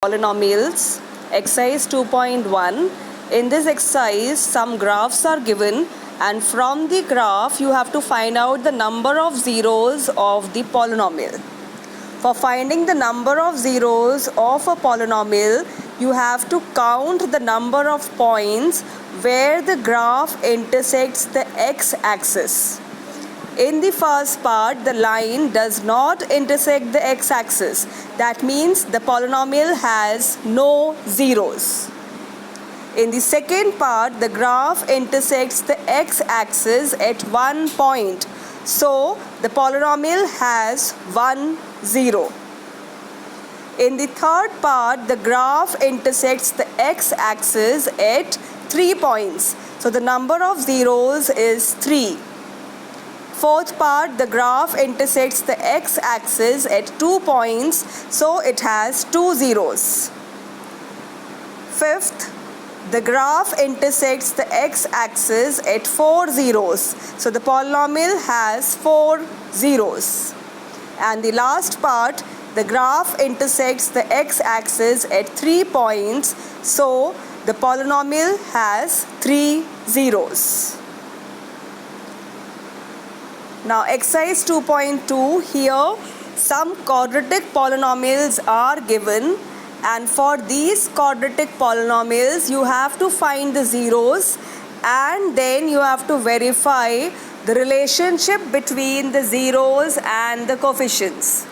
Polynomials, exercise 2.1. In this exercise, some graphs are given, and from the graph you have to find out the number of zeros of the polynomial. For finding the number of zeros of a polynomial, you have to count the number of points where the graph intersects the x-axis. In the first part, the line does not intersect the x-axis. That means the polynomial has no zeros. In the second part, the graph intersects the x-axis at one point. So, the polynomial has 1 0. In the third part, the graph intersects the x-axis at 3 points. So, the number of zeros is 3. Fourth part, the graph intersects the x-axis at 2 points, so it has 2 zeros. Fifth, the graph intersects the x-axis at 4 zeros, so the polynomial has 4 zeros. And the last part, the graph intersects the x-axis at 3 points, so the polynomial has 3 zeros. Now exercise 2.2, here some quadratic polynomials are given, and for these quadratic polynomials you have to find the zeros and then you have to verify the relationship between the zeros and the coefficients.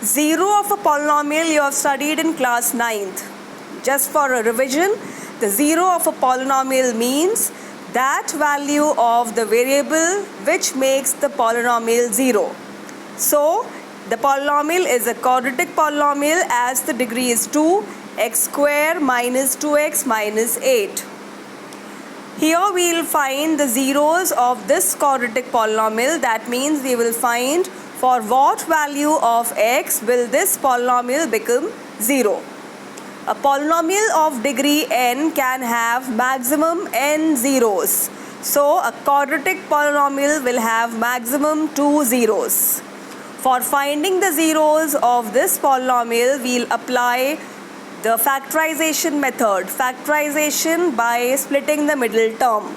Zero of a polynomial you have studied in class 9th. Just for a revision, the zero of a polynomial means that value of the variable which makes the polynomial 0. So, the polynomial is a quadratic polynomial as the degree is 2, x square minus 2x minus 8. Here we will find the zeros of this quadratic polynomial. That means we will find for what value of x will this polynomial become 0. A polynomial of degree n can have maximum n zeros. So, a quadratic polynomial will have maximum 2 zeros. For finding the zeros of this polynomial, we will apply the factorization method. Factorization by splitting the middle term.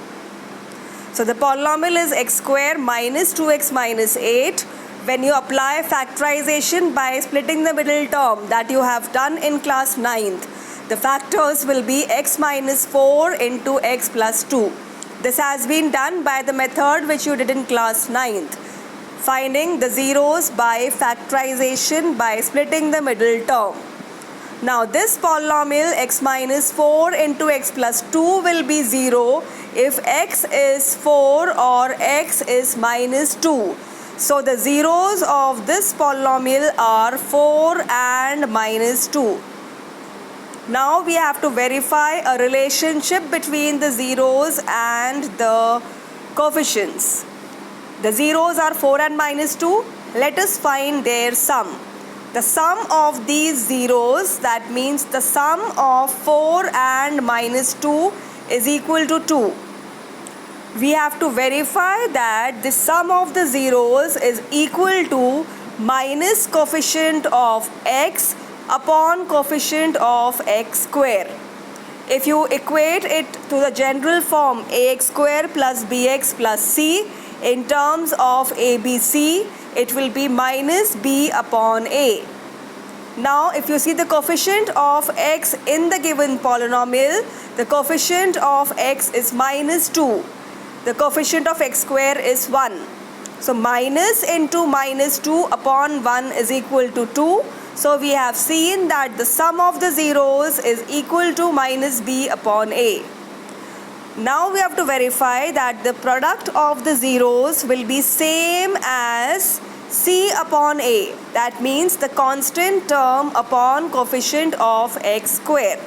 So, the polynomial is x square minus 2x minus 8. When you apply factorization by splitting the middle term that you have done in class 9th, the factors will be x minus 4 into x plus 2. This has been done by the method which you did in class 9th. Finding the zeros by factorization by splitting the middle term. Now this polynomial x minus 4 into x plus 2 will be 0 if x is 4 or x is minus 2. So the zeros of this polynomial are 4 and minus 2. Now we have to verify a relationship between the zeros and the coefficients. The zeros are 4 and minus 2. Let us find their sum. The sum of these zeros, that means the sum of 4 and minus 2 is equal to 2. We have to verify that the sum of the zeros is equal to minus coefficient of x upon coefficient of x square. If you equate it to the general form ax square plus bx plus c in terms of abc, it will be minus b upon a. Now if you see the coefficient of x in the given polynomial, the coefficient of x is minus 2. The coefficient of x square is 1. So minus into minus 2 upon 1 is equal to 2. So we have seen that the sum of the zeros is equal to minus b upon a. Now we have to verify that the product of the zeros will be same as c upon a. That means the constant term upon coefficient of x square.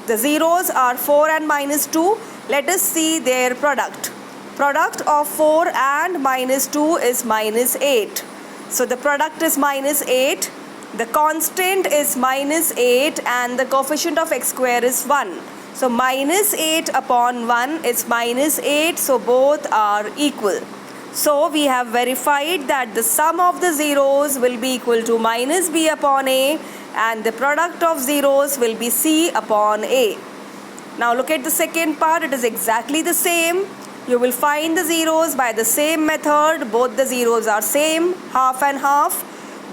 The zeros are 4 and minus 2. Let us see their product. Product of 4 and minus 2 is minus 8. So the product is minus 8. The constant is minus 8 and the coefficient of x square is 1. So minus 8 upon 1 is minus 8. So both are equal. So we have verified that the sum of the zeros will be equal to minus b upon a and the product of zeros will be C upon A. Now look at the second part. It is exactly the same. You will find the zeros by the same method. Both the zeros are same, half and half.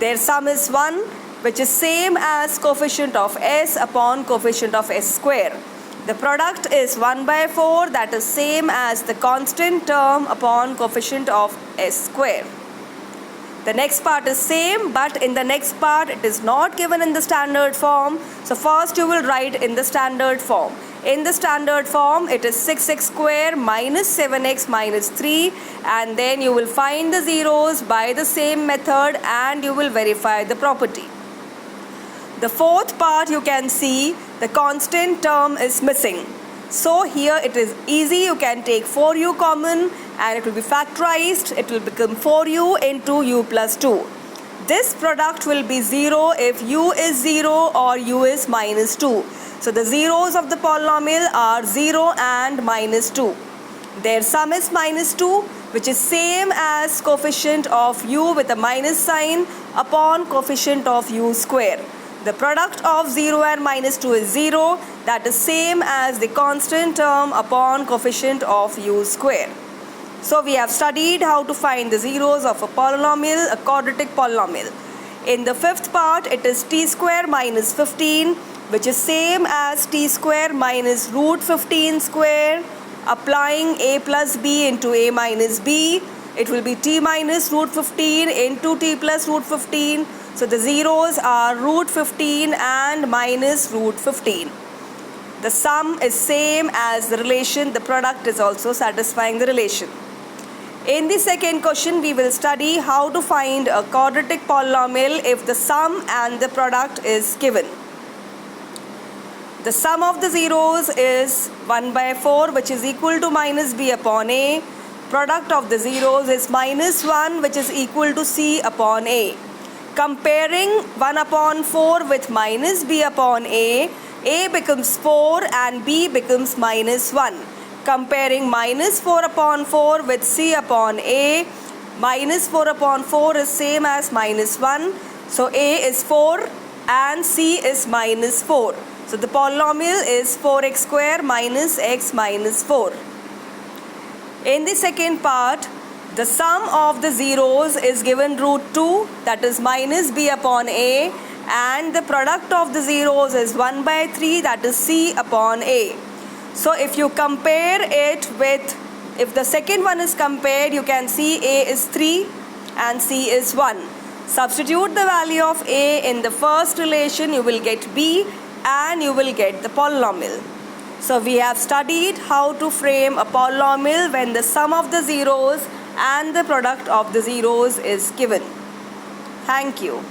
Their sum is 1, which is same as coefficient of S upon coefficient of S square. The product is 1 by 4, that is same as the constant term upon coefficient of S square. The next part is same, but in the next part it is not given in the standard form. So first you will write in the standard form. In the standard form, it is 6x square minus 7x minus 3, and then you will find the zeros by the same method and you will verify the property. The fourth part, you can see the constant term is missing. So here it is easy. You can take 4u common and it will be factorized. It will become 4u into u plus 2. This product will be 0 if u is 0 or u is minus 2. So the zeros of the polynomial are 0 and minus 2. Their sum is minus 2, which is same as coefficient of u with a minus sign upon coefficient of u square. The product of 0 and minus 2 is 0. That is same as the constant term upon coefficient of u square. So we have studied how to find the zeros of a polynomial, a quadratic polynomial. In the fifth part, it is t square minus 15, which is same as t square minus root 15 square. Applying a plus b into a minus b, it will be t minus root 15 into t plus root 15. So the zeros are root 15 and minus root 15. The sum is same as the relation. The product is also satisfying the relation. In the second question, we will study how to find a quadratic polynomial if the sum and the product is given. The sum of the zeros is 1 by 4, which is equal to minus b upon a. Product of the zeros is minus 1, which is equal to c upon a. Comparing 1 upon 4 with minus b upon a becomes 4 and b becomes minus 1. Comparing minus 4 upon 4 with c upon a, minus 4 upon 4 is same as minus 1. So a is 4 and c is minus 4. So the polynomial is 4x square minus x minus 4. In the second part, the sum of the zeros is given root 2, that is minus b upon a, and the product of the zeros is 1 by 3, that is c upon a. So if you compare it with, if the second one is compared, you can see a is 3 and c is 1. Substitute the value of a in the first relation, you will get b and you will get the polynomial. So we have studied how to frame a polynomial when the sum of the zeros and the product of the zeros is given. Thank you.